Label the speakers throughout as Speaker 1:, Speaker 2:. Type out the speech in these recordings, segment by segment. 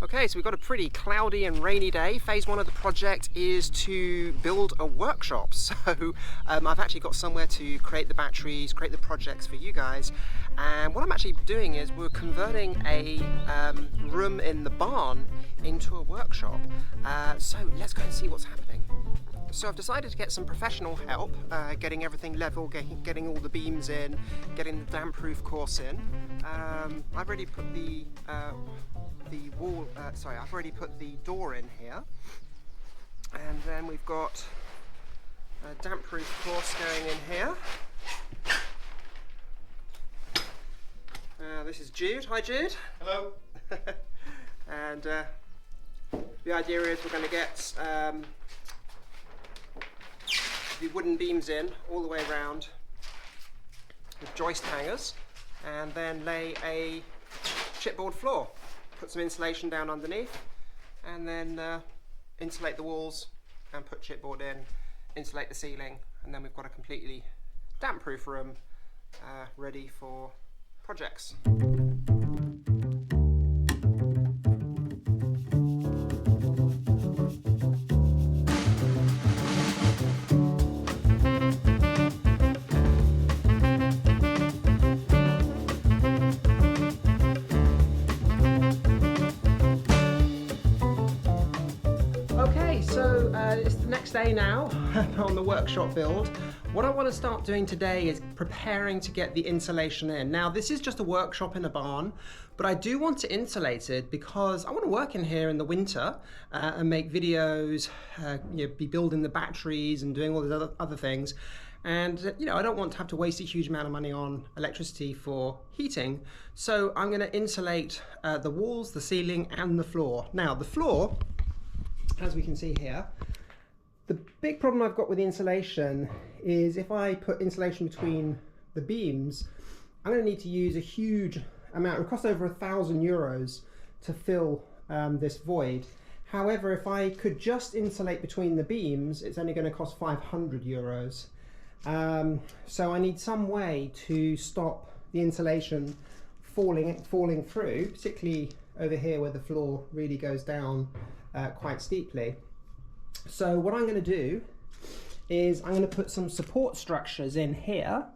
Speaker 1: Okay, so we've got a pretty cloudy and rainy day. Phase one of the project is to build a workshop. So I've actually got somewhere to create the batteries, create the projects for you guys. And what I'm actually doing is we're converting a room in the barn into a workshop. So let's go and see what's happening. So I've decided to get some professional help, getting everything level, getting all the beams in, getting the damp-proof course in. I've already put the I've already put the door in here, and then we've got a damp-proof course going in here. This is Jude. Hi, Jude.
Speaker 2: Hello.
Speaker 1: And the idea is we're going to get the wooden beams in all the way around with joist hangers, and then lay a chipboard floor, put some insulation down underneath, and then insulate the walls and put chipboard in, insulate the ceiling, and then we've got a completely damp-proof room ready for projects. Okay, so it's the next day now on the workshop build. What I want to start doing today is preparing to get the insulation in. Now, this is just a workshop in a barn, but I do want to insulate it because I want to work in here in the winter and make videos, be building the batteries and doing all these other things. And I don't want to have to waste a huge amount of money on electricity for heating. So I'm going to insulate the walls, the ceiling, and the floor. Now, the floor, as we can see here, the big problem I've got with the insulation is if I put insulation between the beams, I'm going to need to use a huge amount. It will cost over €1,000 to fill this void. However, if I could just insulate between the beams, it's only going to cost €500. So I need some way to stop the insulation falling through, particularly over here where the floor really goes down quite steeply. So what I'm going to do is I'm going to put some support structures in here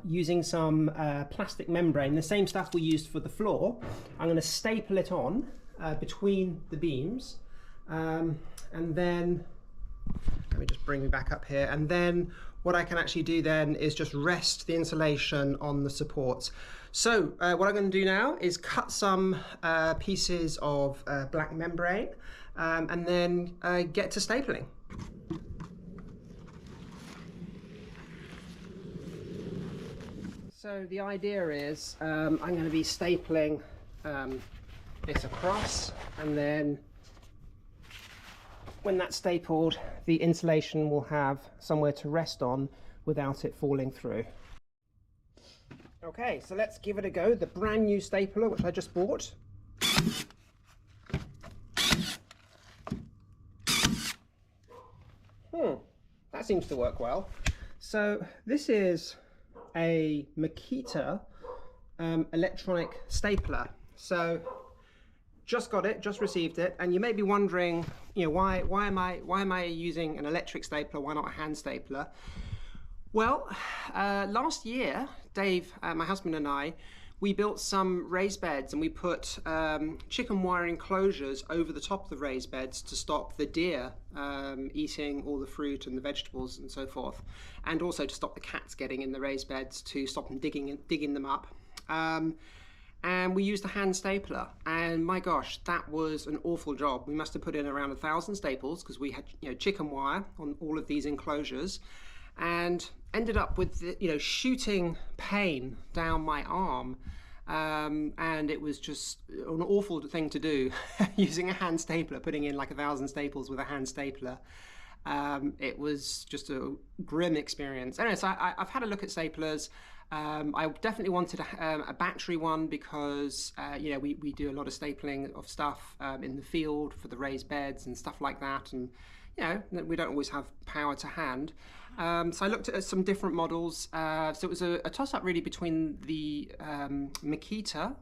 Speaker 1: using some plastic membrane, the same stuff we used for the floor. I'm going to staple it on between the beams, and then let me just bring me back up here, and then what I can actually do then is just rest the insulation on the supports. So what I'm going to do now is cut some pieces of black membrane and then get to stapling. So the idea is I'm going to be stapling this across, and then when that's stapled, the insulation will have somewhere to rest on without it falling through. Okay, so let's give it a go. The brand new stapler, which I just bought. That seems to work well. So this is a Makita electronic stapler. So just got it, just received it, and you may be wondering, why am I using an electric stapler? Why not a hand stapler? Well, last year, Dave, my husband, and I, we built some raised beds, and we put chicken wire enclosures over the top of the raised beds to stop the deer eating all the fruit and the vegetables and so forth, and also to stop the cats getting in the raised beds, to stop them digging them up. And we used a hand stapler, and my gosh, that was an awful job. We must have put in around 1,000 staples because we had chicken wire on all of these enclosures, and ended up with shooting pain down my arm, and it was just an awful thing to do using a hand stapler, putting in like 1,000 staples with a hand stapler. It was just a grim experience. Anyway, so I've had a look at staplers. I definitely wanted a battery one because we do a lot of stapling of stuff in the field for the raised beds and stuff like that, and you know, we don't always have power to hand. So I looked at some different models. So it was a toss-up really between the Makita,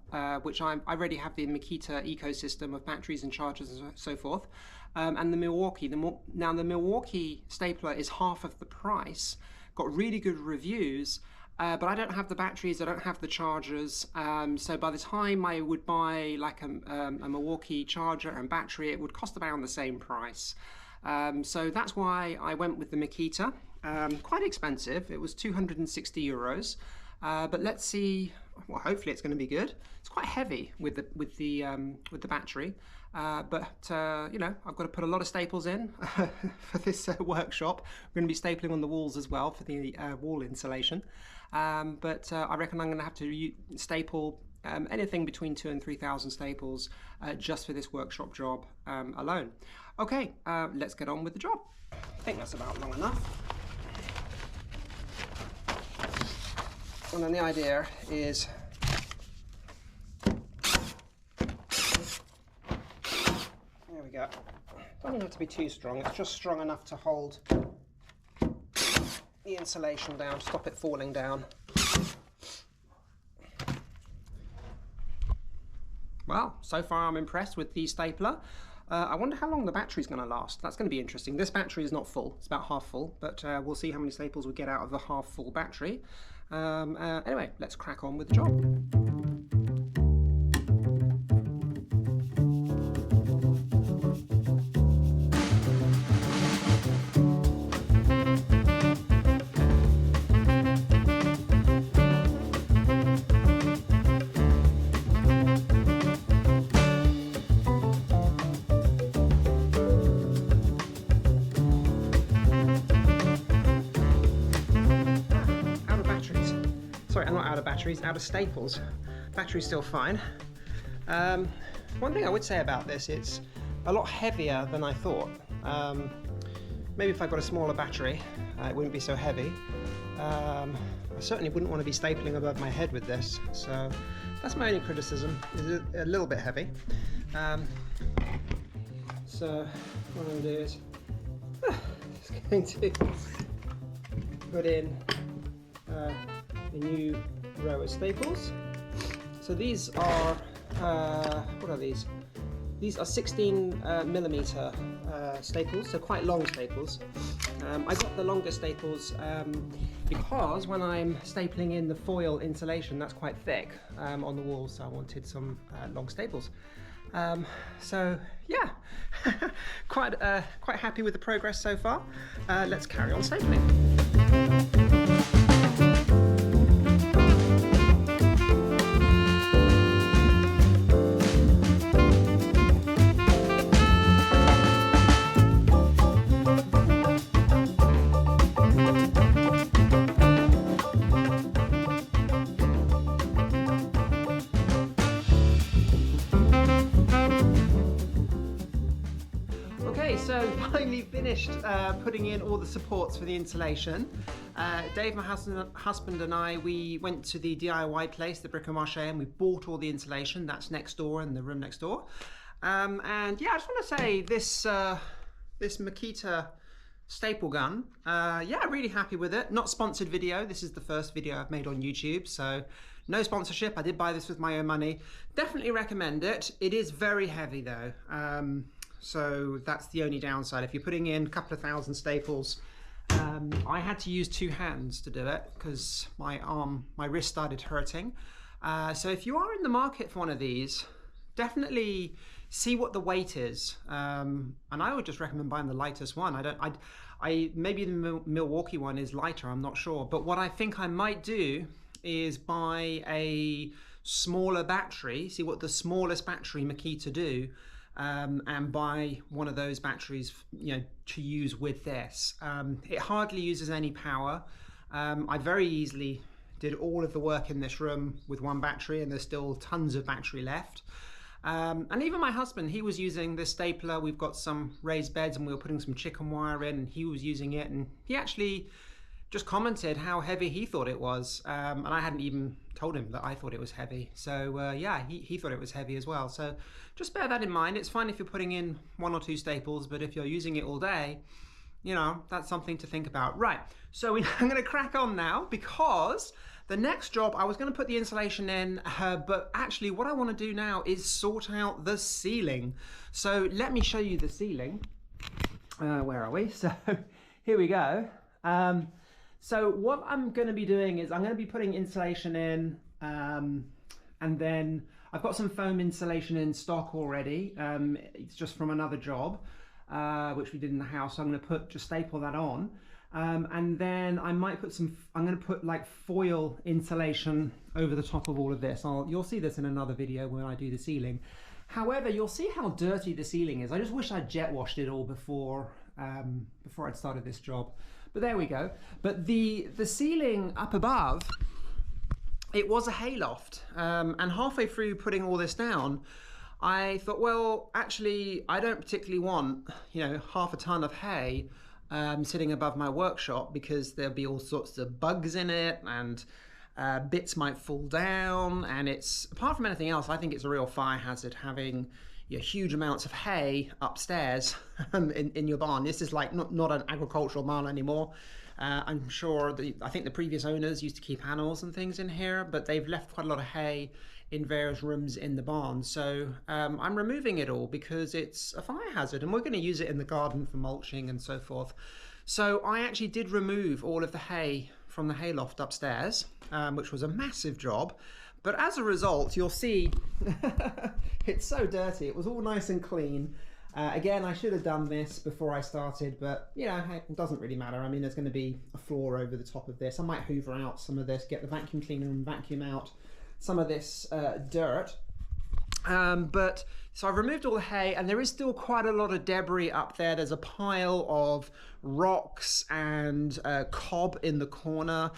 Speaker 1: which I already have the Makita ecosystem of batteries and chargers and so forth, and the Milwaukee. Now the Milwaukee stapler is half of the price, got really good reviews, but I don't have the batteries, I don't have the chargers, so by the time I would buy like a Milwaukee charger and battery, it would cost around the same price. So that's why I went with the Makita. Quite expensive, it was 260 euros, but let's see, well hopefully it's going to be good. It's quite heavy with the battery, but you know, I've got to put a lot of staples in for this workshop. We're going to be stapling on the walls as well for the wall insulation, but I reckon I'm going to have to staple anything between 2,000 and 3,000 staples just for this workshop job alone. Okay, let's get on with the job. I think that's about long enough. And then the idea is there we go. Doesn't have to be too strong, it's just strong enough to hold the insulation down, stop it falling down. Well, so far I'm impressed with the stapler. I wonder how long the battery's going to last. That's going to be interesting. This battery is not full, it's about half full, but we'll see how many staples we get out of the half full battery. Anyway, let's crack on with the job. Sorry, I'm not out of batteries, out of staples. Battery's still fine. One thing I would say about this, it's a lot heavier than I thought. Maybe if I got a smaller battery, it wouldn't be so heavy. I certainly wouldn't want to be stapling above my head with this, so that's my only criticism. It's a little bit heavy. So what I'm going to do is just going to put in a new row of staples. So these are, what are these? These are 16 millimeter staples, so quite long staples. I got the longer staples because when I'm stapling in the foil insulation, that's quite thick on the walls, so I wanted some long staples. So yeah, quite happy with the progress so far. Let's carry on stapling. So finally finished putting in all the supports for the insulation. Dave, my husband and I, we went to the DIY place, the Brico-Marché, and we bought all the insulation. That's next door in the room next door. And yeah, I just want to say this this Makita staple gun, yeah, really happy with it. Not sponsored video. This is the first video I've made on YouTube, so no sponsorship. I did buy this with my own money. Definitely recommend it. It is very heavy though. So that's the only downside. If you're putting in a couple of thousand staples, I had to use two hands to do it because my wrist started hurting. So if you are in the market for one of these, definitely see what the weight is. And I would just recommend buying the lightest one. Maybe the Milwaukee one is lighter, I'm not sure. But what I think I might do is buy a smaller battery, see what the smallest battery Makita do, and buy one of those batteries, you know, to use with this. It hardly uses any power. I very easily did all of the work in this room with one battery, and there's still tons of battery left. And even my husband, he was using this stapler. We've got some raised beds and we were putting some chicken wire in, and he was using it, and he actually just commented how heavy he thought it was, and I hadn't even told him that I thought it was heavy. So yeah, he thought it was heavy as well. So just bear that in mind. It's fine if you're putting in 1 or 2 staples, but if you're using it all day, you know, that's something to think about. Right, so I'm gonna crack on now, because the next job, I was gonna put the insulation in, but actually what I wanna do now is sort out the ceiling. So let me show you the ceiling. Where are we? So here we go. So what I'm gonna be doing is I'm gonna be putting insulation in, and then I've got some foam insulation in stock already. It's just from another job, which we did in the house. So I'm going to just staple that on, and then I might put I'm going to put like foil insulation over the top of all of this. You'll see this in another video when I do the ceiling. However, you'll see how dirty the ceiling is. I just wish I'd jet washed it all before I'd started this job. But there we go. But the ceiling up above, it was a hayloft, and halfway through putting all this down, I thought, well, actually, I don't particularly want, you know, half a ton of hay sitting above my workshop, because there'll be all sorts of bugs in it, and bits might fall down, and it's, apart from anything else, I think it's a real fire hazard having, you know, huge amounts of hay upstairs in your barn. This is like not an agricultural barn anymore. I'm sure I think the previous owners used to keep animals and things in here, but they've left quite a lot of hay in various rooms in the barn. So I'm removing it all because it's a fire hazard, and we're going to use it in the garden for mulching and so forth. So I actually did remove all of the hay from the hayloft upstairs, which was a massive job. But as a result, you'll see it's so dirty. It was all nice and clean. Again, I should have done this before I started, but you know, it doesn't really matter. I mean, there's going to be a floor over the top of this. I might hoover out some of this, get the vacuum cleaner and vacuum out some of this dirt. But so I've removed all the hay, and there is still quite a lot of debris up there. There's a pile of rocks and cob in the corner.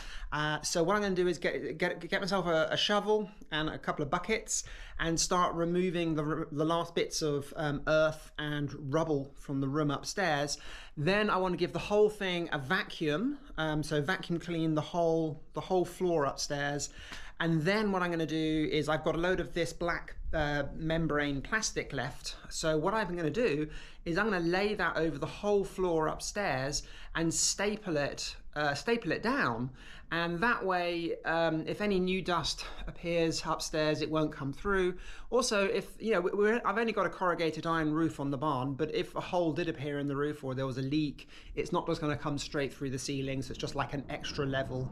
Speaker 1: So what I'm going to do is get myself a shovel and a couple of buckets and start removing the last bits of earth and rubble from the room upstairs. Then I want to give the whole thing a vacuum, so vacuum clean the whole floor upstairs. And then what I'm going to do is, I've got a load of this black membrane plastic left. So what I'm going to do is I'm going to lay that over the whole floor upstairs and staple it down. And that way, if any new dust appears upstairs, it won't come through. Also, if, you know, I've only got a corrugated iron roof on the barn, but if a hole did appear in the roof or there was a leak, it's not just going to come straight through the ceiling. So it's just like an extra level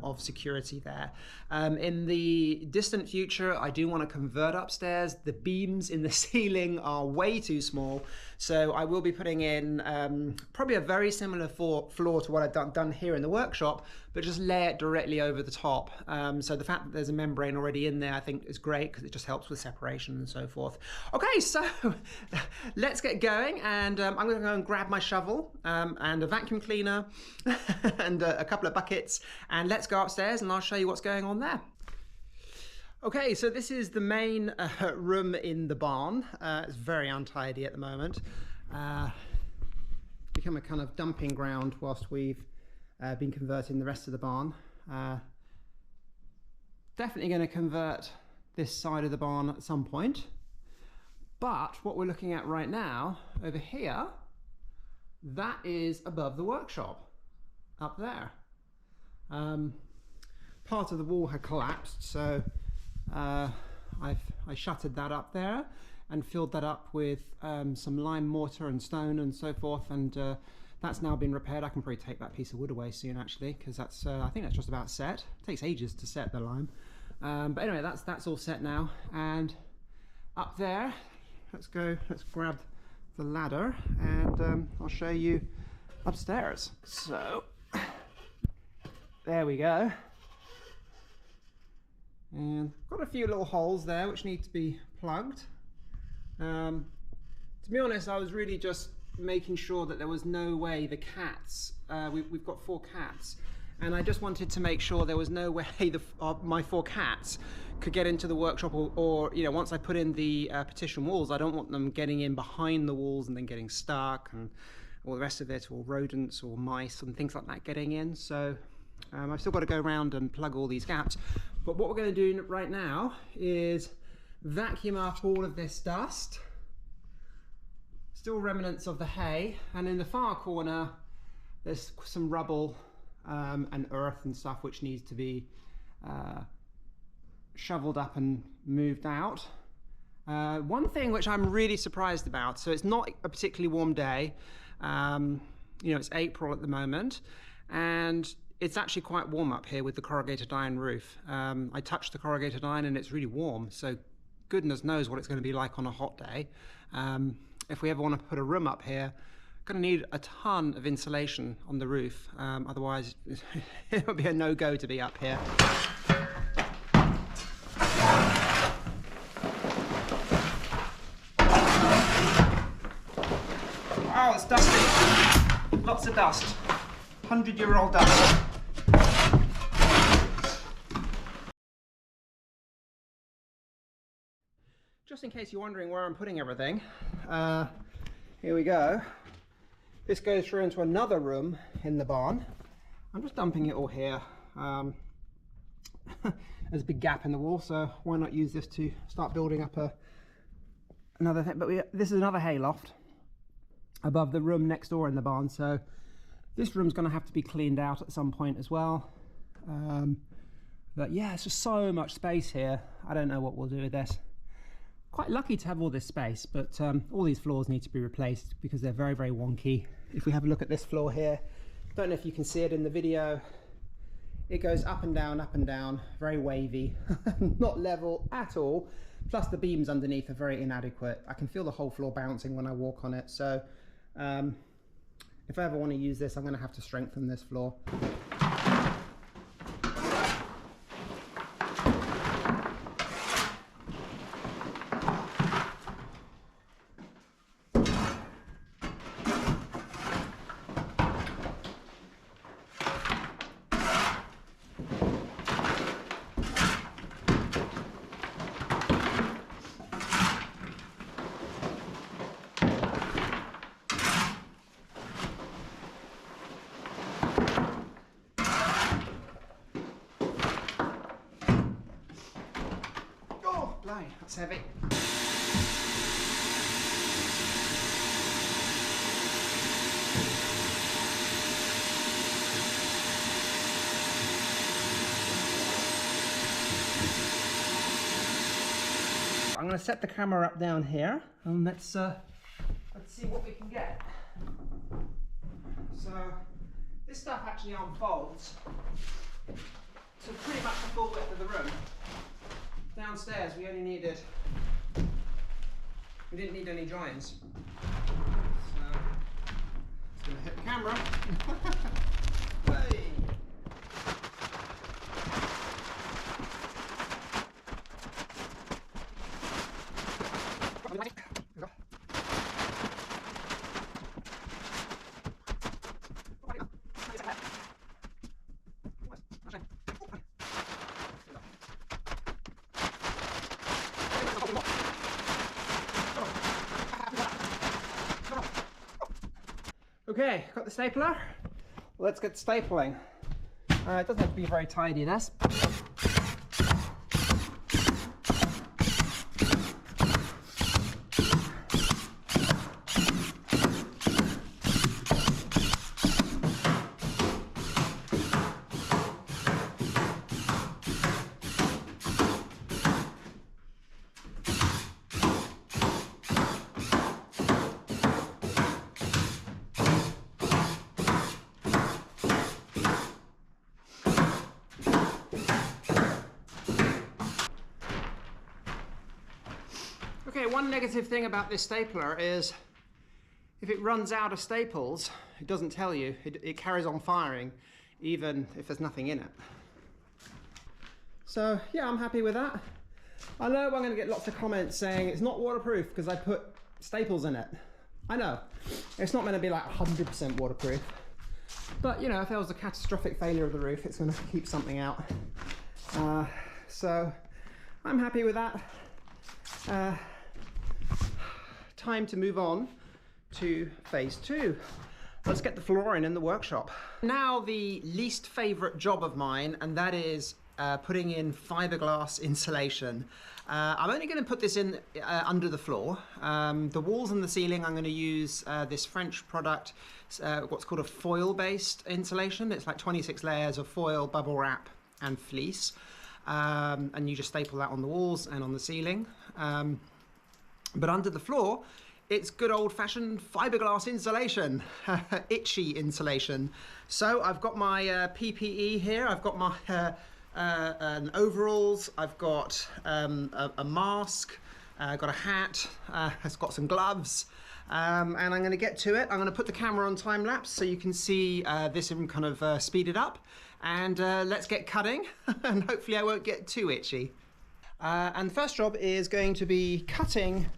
Speaker 1: of security there. In the distant future, I do want to convert upstairs. The beams in the ceiling are way too small. So I will be putting in probably a very similar floor to what I've done here in the workshop, but just lay it directly over the top. So the fact that there's a membrane already in there, I think is great, because it just helps with separation and so forth. Okay, so let's get going, and I'm going to go and grab my shovel and a vacuum cleaner and a couple of buckets, and let's go upstairs and I'll show you what's going on there. Okay, so this is the main room in the barn. It's very untidy at the moment. It's become a kind of dumping ground whilst we've been converting the rest of the barn. Definitely going to convert this side of the barn at some point. But what we're looking at right now, over here, that is above the workshop, up there. Part of the wall had collapsed, so I shuttered that up there and filled that up with some lime mortar and stone and so forth, and that's now been repaired. I can probably take that piece of wood away soon, actually, because that's I think that's just about set. It takes ages to set the lime, but anyway, that's all set now. And up there, let's grab the ladder, and I'll show you upstairs. So there we go. And got a few little holes there which need to be plugged. To be honest, I was really just making sure that there was no way the cats, we've got 4 cats, and I just wanted to make sure there was no way my 4 cats could get into the workshop, or you know, once I put in the partition walls, I don't want them getting in behind the walls and then getting stuck and all the rest of it, or rodents or mice and things like that getting in. So I've still got to go around and plug all these gaps. But what we're going to do right now is vacuum up all of this dust. Still remnants of the hay, and in the far corner there's some rubble and earth and stuff which needs to be shoveled up and moved out. One thing which I'm really surprised about, so it's not a particularly warm day, you know, it's April at the moment, and it's actually quite warm up here with the corrugated iron roof. I touched the corrugated iron and it's really warm, so goodness knows what it's going to be like on a hot day. If we ever want to put a room up here, going to need a ton of insulation on the roof, otherwise it would be a no-go to be up here. Wow, it's dusty. Lots of dust. 100-year-old dust. Just in case you're wondering where I'm putting everything, here we go. This goes through into another room in the barn. I'm just dumping it all here. There's a big gap in the wall, so why not use this to start building up another thing. But this is another hayloft above the room next door in the barn, so this room's going to have to be cleaned out at some point as well. But yeah, it's just so much space here. I don't know what we'll do with this. Quite lucky to have all this space, but all these floors need to be replaced because they're very, very wonky. If we have a look at this floor here, don't know if you can see it in the video, it goes up and down, very wavy, not level at all. Plus the beams underneath are very inadequate. I can feel the whole floor bouncing when I walk on it, so if I ever want to use this, I'm going to have to strengthen this floor. That's heavy. I'm going to set the camera up down here and let's see what we can get. So this stuff actually unfolds to pretty much the full width of the room. Downstairs we didn't need any joins. So it's going to hit the camera. Hey. Okay, got the stapler. Let's get stapling. It doesn't have to be very tidy, this. Okay, one negative thing about this stapler is if it runs out of staples, it doesn't tell you. It carries on firing even if there's nothing in it. So yeah, I'm happy with that. I know I'm going to get lots of comments saying it's not waterproof because I put staples in it. I know, it's not meant to be like 100% waterproof. But you know, if there was a catastrophic failure of the roof, it's going to keep something out. So I'm happy with that. Time to move on to phase 2. Let's get the flooring in the workshop. Now the least favorite job of mine, and that is putting in fiberglass insulation. I'm only going to put this in under the floor. The walls and the ceiling, I'm going to use this French product, what's called a foil-based insulation. It's like 26 layers of foil, bubble wrap, and fleece. And you just staple that on the walls and on the ceiling. But under the floor, it's good old-fashioned fiberglass insulation, itchy insulation. So I've got my PPE here. I've got my overalls. I've got a mask. I've got a hat. It's got some gloves. And I'm going to get to it. I'm going to put the camera on time lapse so you can see this and kind of speed it up. And let's get cutting. And hopefully I won't get too itchy. And the first job is going to be cutting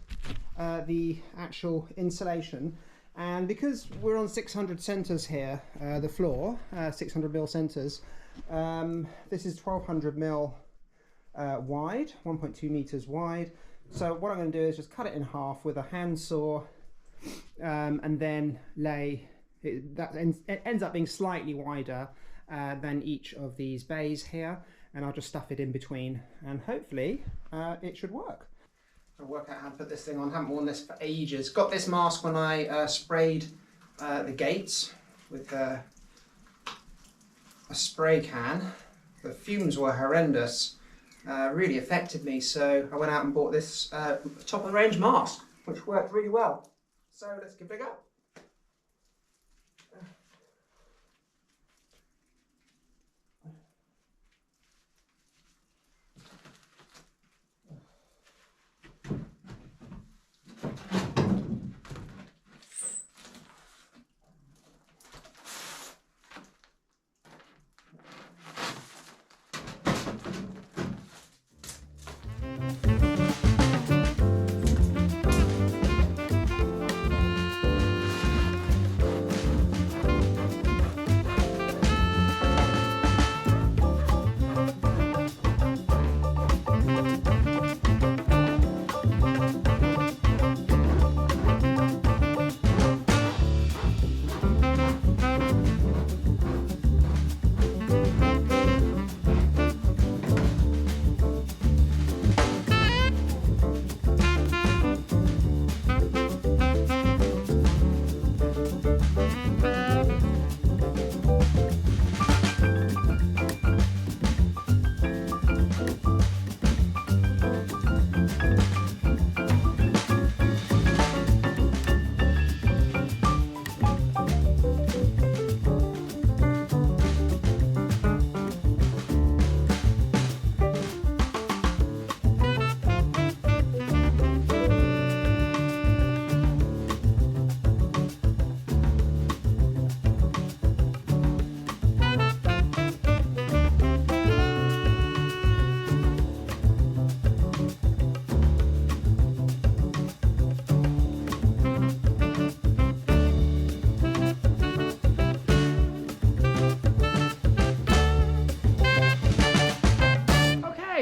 Speaker 1: the actual insulation, and because we're on 600 centers here, the floor, 600 mil centers, this is 1200 mil wide, 1.2 meters wide. So what I'm going to do is just cut it in half with a handsaw, and then lay it. It ends up being slightly wider than each of these bays here, and I'll just stuff it in between, and hopefully it should work. I'll work out how to put this thing on. I haven't worn this for ages. Got this mask when I sprayed the gates with a spray can. The fumes were horrendous, really affected me, so I went out and bought this top of the range mask, which worked really well. So let's give it a go.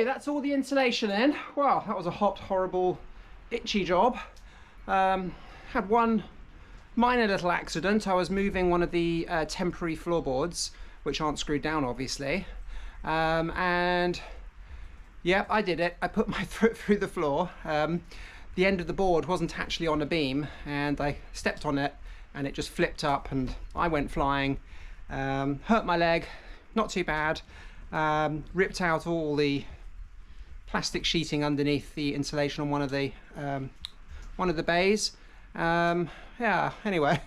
Speaker 1: That's all the insulation in. Wow, that was a hot, horrible, itchy job. Had one minor little accident. I was moving one of the temporary floorboards, which aren't screwed down obviously, and yeah, I did it. I put my foot through the floor. The end of the board wasn't actually on a beam, and I stepped on it and it just flipped up and I went flying. Hurt my leg, not too bad. Ripped out all the plastic sheeting underneath the insulation on one of the bays. Yeah, anyway,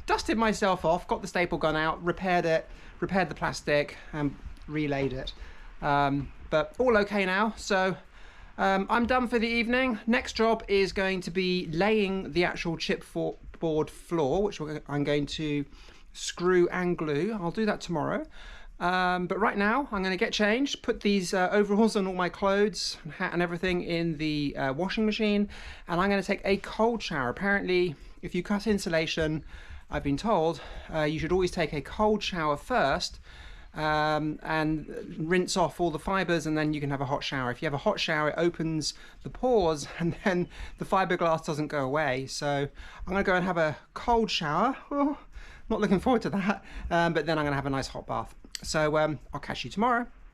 Speaker 1: dusted myself off, got the staple gun out, repaired the plastic and relayed it. But all okay now, so I'm done for the evening. Next job is going to be laying the actual chipboard floor, which I'm going to screw and glue. I'll do that tomorrow. But right now I'm going to get changed, put these overalls and all my clothes and hat and everything in the washing machine, and I'm going to take a cold shower. Apparently if you cut insulation, I've been told, you should always take a cold shower first, and rinse off all the fibers, and then you can have a hot shower. If you have a hot shower, it opens the pores and then the fiberglass doesn't go away. So I'm going to go and have a cold shower. Oh, not looking forward to that, but then I'm going to have a nice hot bath. So I'll catch you tomorrow.